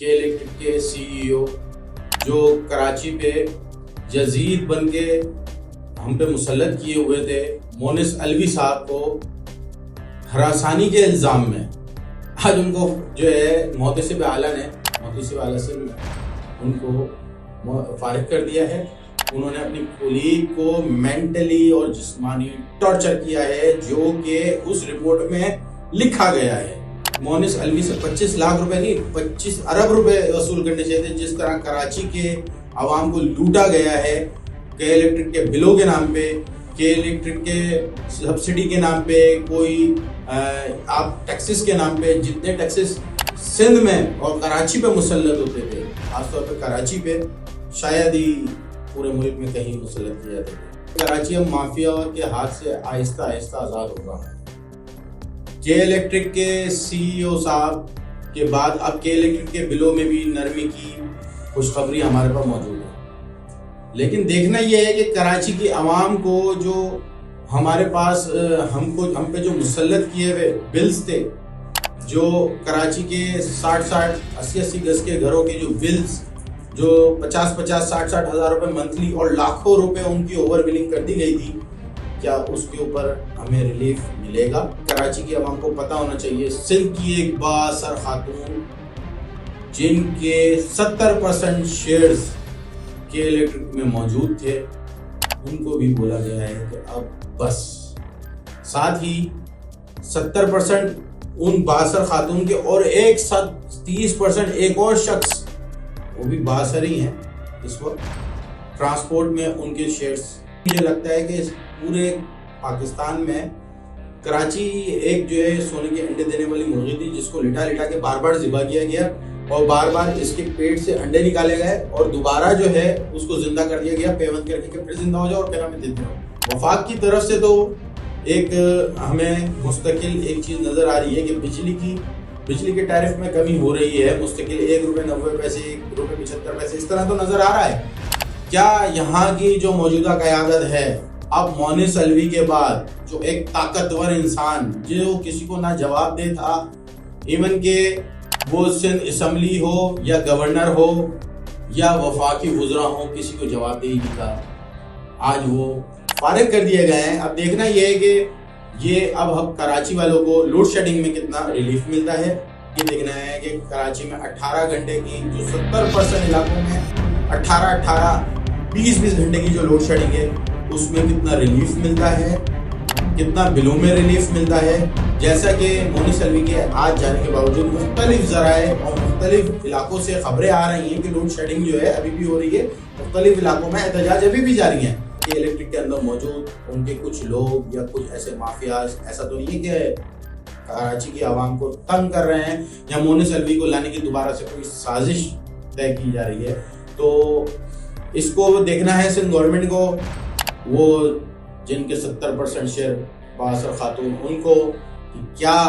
کے الیکٹرک کے سی ای او جو کراچی پہ یزید بن کے ہم پہ مسلط کیے ہوئے تھے، مونس الوی صاحب کو ہراسانی کے الزام میں آج ان کو جو ہے محتسب اعلیٰ نے سندھ میں ان کو فارغ کر دیا ہے۔ انہوں نے اپنی کولیگ کو مینٹلی اور جسمانی ٹارچر کیا ہے، جو کہ اس رپورٹ میں لکھا گیا ہے۔ مونس الوی سے 25 لاکھ روپے نہیں 25 ارب روپے وصول کرنے چاہیے تھے، جس طرح کراچی کے عوام کو لوٹا گیا ہے کے الیکٹرک کے بلوں کے نام پہ، کے الیکٹرک کے سبسڈی کے نام پہ، کوئی آپ ٹیکسز کے نام پہ، جتنے ٹیکسز سندھ میں اور کراچی پہ مسلط ہوتے تھے، خاص طور پہ کراچی پہ، شاید ہی پورے ملک میں کہیں مسلط کیا جاتا تھا۔ کراچی اب مافیا کے ہاتھ سے آہستہ آہستہ آزاد ہو رہا ہے۔ کے الیکٹرک کے سی ای او صاحب کے بعد اب کے الیکٹرک کے بلوں میں بھی نرمی کی خوشخبری ہمارے پاس موجود ہے، لیکن دیکھنا یہ ہے کہ کراچی کی عوام کو جو ہمارے پاس ہم پہ جو مسلط کیے ہوئے بلز تھے، جو کراچی کے 60-80 گز کے گھروں کے جو بلز جو 50-60 ہزار روپے منتھلی اور لاکھوں روپے ان کی اوور بلنگ کر دی گئی تھی، کیا اس کے اوپر ہمیں ریلیف ملے گا؟ کراچی کی عوام کو پتہ ہونا چاہیے۔ سندھ کی ایک بااثر خاتون جن کے 70% شیئرز کے الیکٹرک میں موجود تھے، ان کو بھی بولا گیا ہے کہ اب بس۔ ساتھ ہی 70% ان بااثر خاتون کے اور 30% ایک اور شخص، وہ بھی بااثر ہی ہیں اس وقت، ٹرانسپورٹ میں ان کے شیئرز۔ مجھے لگتا ہے کہ پورے پاکستان میں کراچی ایک جو ہے سونے کے انڈے دینے والی مرغی تھی، جس کو لٹا کے بار ذبح کیا گیا اور بار اس کے پیٹ سے انڈے نکالے گئے اور دوبارہ جو ہے اس کو زندہ کر دیا گیا، پیوند کر کے پھر زندہ ہو جاؤ اور پھر ہمیں دیتے رہو۔ وفاق کی طرف سے تو ایک ہمیں مستقل ایک چیز نظر آ رہی ہے کہ بجلی کے ٹیرف میں کمی ہو رہی ہے، مستقل 1 روپے 90 پیسے، 1 روپے 75 پیسے، اس طرح تو نظر آ رہا ہے۔ کیا یہاں کی جو موجودہ قیادت ہے اب مونس الوی کے بعد، جو ایک طاقتور انسان جو کسی کو نہ جواب دے تھا، ایون کہ وہ سندھ اسمبلی ہو یا گورنر ہو یا وفاقی وزراء ہو، کسی کو جواب دے ہی نہیں تھا، آج وہ فارغ کر دیے گئے ہیں۔ اب دیکھنا یہ ہے کہ یہ اب کراچی والوں کو لوڈ شیڈنگ میں کتنا ریلیف ملتا ہے۔ یہ دیکھنا ہے کہ کراچی میں 18 گھنٹے کی جو 70% علاقوں میں 20 گھنٹے کی جو لوڈ شیڈنگ ہے، اس میں کتنا ریلیف ملتا ہے، کتنا بلوں میں ریلیف ملتا ہے۔ جیسا کہ مونس الوی کے آج جانے کے باوجود مختلف ذرائع اور مختلف علاقوں سے خبریں آ رہی ہیں کہ لوڈ شیڈنگ جو ہے ابھی بھی ہو رہی ہے، مختلف علاقوں میں احتجاج ابھی بھی جاری ہیں کہ الیکٹرک کے اندر موجود ان کے کچھ لوگ یا کچھ ایسے مافیاز، ایسا تو نہیں کہ کراچی کی عوام کو تنگ کر رہے ہیں یا مونس الوی کو لانے کی دوبارہ سے کوئی سازش طے کی جا رہی ہے۔ تو اس کو دیکھنا ہے سندھ گورنمنٹ کو، وہ جن کے 70% شیئر بااثر خاتون، ان کو کیا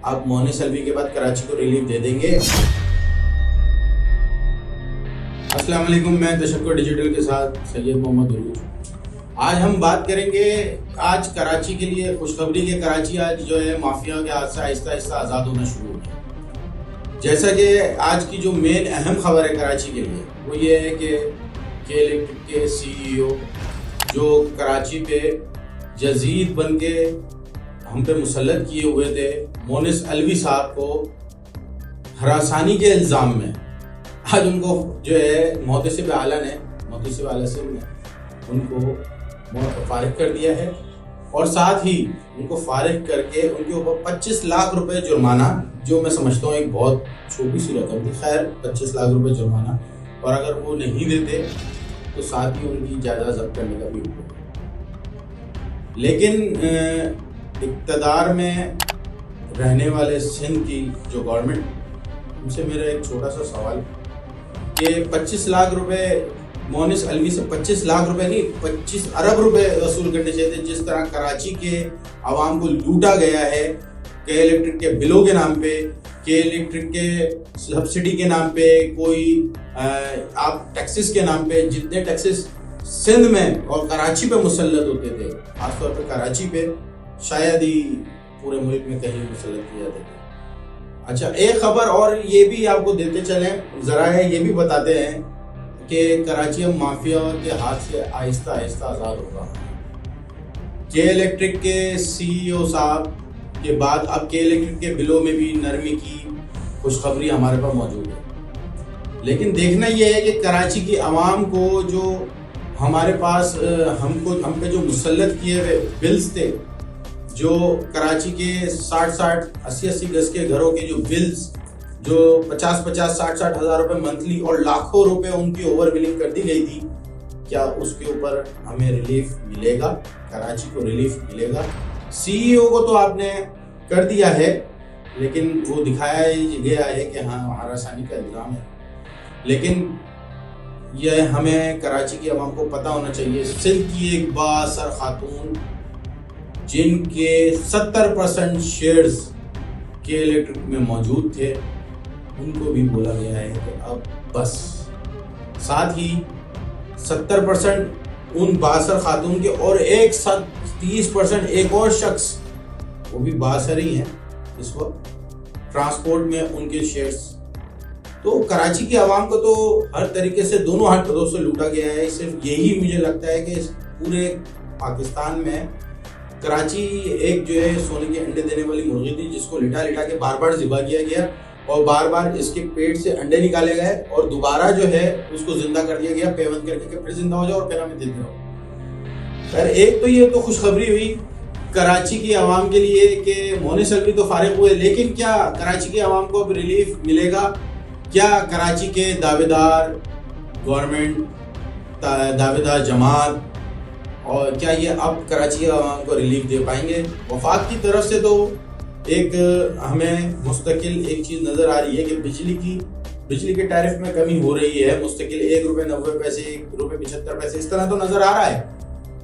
اب مونس الوی کے بعد کراچی کو ریلیف دے دیں گے۔ السلام علیکم، میں تشکر ڈیجیٹل کے ساتھ سید محمد عروج۔ آج ہم بات کریں گے آج کراچی کے لیے خوشخبری کہ کراچی آج جو ہے مافیا کے ہاتھ سے آہستہ آزاد ہونا شروع ہو گیا۔ جیسا کہ آج کی جو مین اہم خبر ہے کراچی کے لیے، وہ یہ ہے کہ الیکٹرک کے سی ای او جو کراچی پہ یزید بن کے ہم پہ مسلط کیے ہوئے تھے، مونس الوی صاحب کو ہراسانی کے الزام میں آج ان کو جو ہے محتسب اعلیٰ سندھ نے ان کو فارغ کر دیا ہے، اور ساتھ ہی ان کو فارغ کر کے ان کے اوپر 25 لاکھ روپے جرمانہ، جو میں سمجھتا ہوں ایک بہت چھوٹی سی رقم تھی، خیر 25 لاکھ روپے جرمانہ، اور اگر وہ نہیں دیتے تو ساتھ ہی ان کی جائیداد ضبط کرنے کا بھی حکم ہے۔ لیکن اقتدار میں رہنے والے سندھ کی جو گورنمنٹ، ان سے میرا ایک چھوٹا سا سوال کہ 25 لاکھ روپے مونس الوی سے 25 لاکھ روپے نہیں 25 ارب روپے وصول کرنے چاہیے تھے، جس طرح کراچی کے عوام کو لوٹا گیا ہے کہ الیکٹرک کے بلوں کے نام پہ، کہ الیکٹرک کے سبسڈی کے نام پہ، کوئی آپ ٹیکسز کے نام پہ، جتنے ٹیکسز سندھ میں اور کراچی پہ مسلط ہوتے تھے، خاص طور پہ کراچی پہ، شاید ہی پورے ملک میں کہیں مسلط کیا جاتا تھا۔ اچھا ایک خبر اور یہ بھی آپ کو دیتے چلیں، ذرائع یہ بھی بتاتے ہیں کہ کراچی اب مافیا کے ہاتھ سے آہستہ آہستہ آزاد ہوگا۔ کے الیکٹرک کے سی ای او صاحب کے بعد اب کے الیکٹرک کے بلوں میں بھی نرمی کی خوشخبری ہمارے پاس موجود ہے، لیکن دیکھنا یہ ہے کہ کراچی کی عوام کو جو ہمارے پاس ہم پہ جو مسلط کیے ہوئے بلز تھے، جو کراچی کے 60-80 گز کے گھروں کے جو بلز جو 50-60 ہزار روپے منتھلی اور لاکھوں روپے ان کی اوور بلنگ کر دی گئی تھی، کیا اس کے اوپر ہمیں ریلیف ملے گا؟ کراچی کو ریلیف ملے گا؟ سی ای او کو تو آپ نے کر دیا ہے، لیکن وہ دکھایا گیا ہے کہ ہاں ہراسانی کا الزام ہے، لیکن یہ ہمیں کراچی کی عوام کو پتہ ہونا چاہیے۔ سندھ کی ایک بااثر خاتون جن کے 70% شیئرز کے الیکٹرک میں موجود تھے، ان کو بھی بولا گیا ہے کہ اب بس۔ ساتھ ہی 70% ان بااثر خاتون کے اور 30% ایک اور شخص، وہ بھی بااثر ہی ہیں اس وقت، ٹرانسپورٹ میں ان کے شیئرز۔ تو کراچی کی عوام کو تو ہر طریقے سے دونوں حرکتوں سے لوٹا گیا ہے۔ صرف یہی مجھے لگتا ہے کہ اس پورے پاکستان میں کراچی ایک جو ہے سونے کے انڈے دینے والی مرغی تھی، جس کو لٹا لٹا کے بار بار ذبح کیا گیا اور بار بار اس کے پیٹ سے انڈے نکالے گئے اور دوبارہ جو ہے اس کو زندہ کر دیا گیا پیوند کر کے کہ پھر زندہ ہو جاؤ اور پھر ہمیں دیتے رہو۔ خیر ایک تو یہ تو خوشخبری ہوئی کراچی کی عوام کے لیے کہ مونس الوی تو فارغ ہوئے، لیکن کیا کراچی کی عوام کو اب ریلیف ملے گا؟ کیا کراچی کے دعوے دار گورنمنٹ، دعوے دار جماعت، اور کیا یہ اب کراچی کے عوام کو ریلیف دے پائیں گے؟ وفاق کی طرف سے تو ایک ہمیں مستقل ایک چیز نظر آ رہی ہے کہ بجلی کے ٹیرف میں کمی ہو رہی ہے، مستقل 1 روپے 90 پیسے، 1 روپے 75 پیسے، اس طرح تو نظر آ رہا ہے۔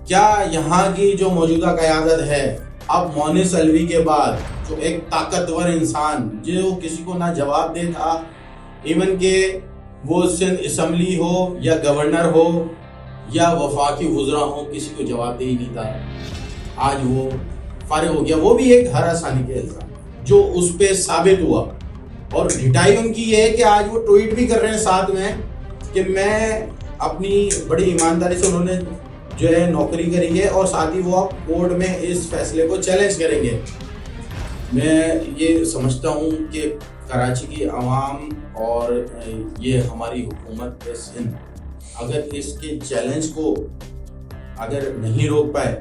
کیا یہاں کی جو موجودہ قیادت ہے اب مونس الوی کے بعد، جو ایک طاقتور انسان جو کسی کو نہ جواب دے تھا، ایون کہ وہ سندھ اسمبلی ہو یا گورنر ہو یا وفاقی وزراء ہو، کسی کو جواب دے ہی نہیں تھا، آج وہ فارغ ہو گیا۔ وہ بھی ایک ہراسانی کے الزام جو اس پہ ثابت ہوا، اور ڈھٹائی ان کی یہ ہے کہ آج وہ ٹویٹ بھی کر رہے ہیں ساتھ میں کہ میں اپنی بڑی ایمانداری سے انہوں نے جو ہے نوکری کری ہے، اور ساتھ ہی وہ اب کورٹ میں اس فیصلے کو چیلنج کریں گے۔ میں یہ سمجھتا ہوں کہ کراچی کی عوام اور یہ ہماری حکومت سندھ اگر اس کے چیلنج کو اگر نہیں روک پائے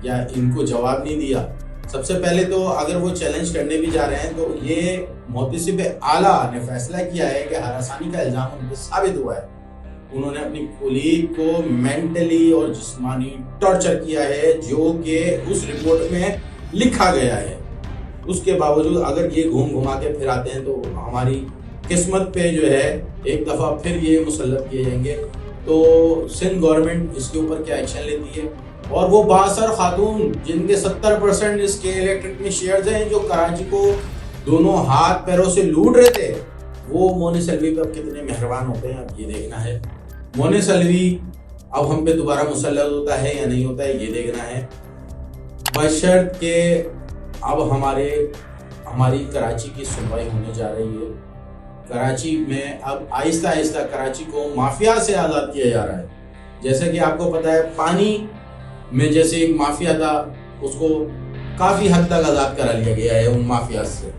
یا ان کو جواب نہیں دیا، سب سے پہلے تو اگر وہ چیلنج کرنے بھی جا رہے ہیں تو یہ محتسب اعلیٰ نے فیصلہ کیا ہے کہ ہراسانی کا الزام ان پہ ثابت ہوا ہے، انہوں نے اپنی کولیگ کو مینٹلی اور جسمانی ٹارچر کیا ہے، جو کہ اس رپورٹ میں لکھا گیا ہے۔ اس کے باوجود اگر یہ گھوم گھما کے پھر آتے ہیں تو ہماری قسمت پہ جو ہے ایک دفعہ پھر یہ مسلط کیے جائیں گے۔ تو سندھ گورنمنٹ اس کے اوپر کیا ایکشن لیتی ہے؟ اور وہ بااثر خاتون جن کے 70% اس کے الیکٹرک میں شیئرز ہیں، جو کراچی کو دونوں ہاتھ پیروں سے لوٹ رہے تھے، وہ مونس الوی پہ اب کتنے مہربان ہوتے ہیں، اب یہ دیکھنا ہے۔ مونس الوی اب ہم پہ دوبارہ مسلط ہوتا ہے یا نہیں ہوتا ہے، یہ دیکھنا ہے، بشرط کہ اب ہماری کراچی کی سنوائی ہونے جا رہی ہے۔ کراچی میں اب آہستہ آہستہ کراچی کو مافیا سے آزاد کیا جا رہا ہے۔ جیسے کہ آپ کو پتہ ہے پانی میں جیسے ایک مافیا تھا، اس کو کافی حد تک آزاد کرا لیا گیا ہے ان مافیاز سے،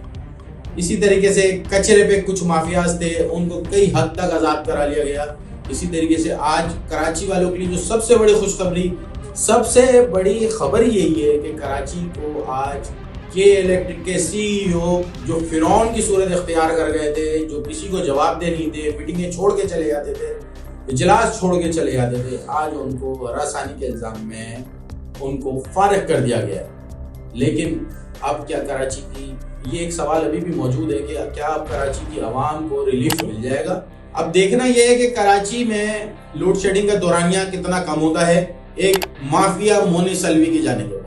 اسی طریقے سے کچرے پہ کچھ مافیاز تھے، ان کو کئی حد تک آزاد کرا لیا گیا۔ اسی طریقے سے آج کراچی والوں کے لیے جو سب سے بڑی خوشخبری، سب سے بڑی خبر یہی ہے کہ کراچی کو آج کے الیکٹرک کے سی ای او جو فرعون کی صورت اختیار کر گئے تھے، جو کسی کو جواب دے نہیں تھے، میٹنگیں چھوڑ کے چلے جاتے تھے، اجلاس چھوڑ کے چلے جاتے تھے، آج ان کو ہراسانی کے الزام میں ان کو فارغ کر دیا گیا۔ لیکن اب کیا کراچی کی یہ ایک سوال ابھی بھی موجود ہے کہ کیا اب کراچی کی عوام کو ریلیف مل جائے گا؟ اب دیکھنا یہ ہے کہ کراچی میں لوڈ شیڈنگ کا دورانیہ کتنا کم ہوتا ہے ایک مافیا مونس الوی کی جانب ہوگا۔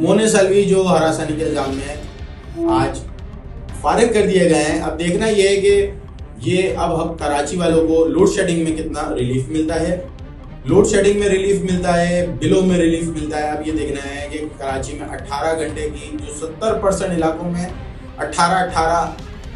مونس الوی جو ہراسانی کے الزام میں آج فارغ کر دیے گئے ہیں، اب دیکھنا یہ ہے کہ یہ اب کراچی والوں کو لوڈ شیڈنگ میں کتنا ریلیف ملتا ہے، لوڈ شیڈنگ میں ریلیف ملتا ہے، بلوں میں ریلیف ملتا ہے۔ اب یہ دیکھنا ہے کہ کراچی میں 18 گھنٹے کی جو 70% علاقوں میں 18-18,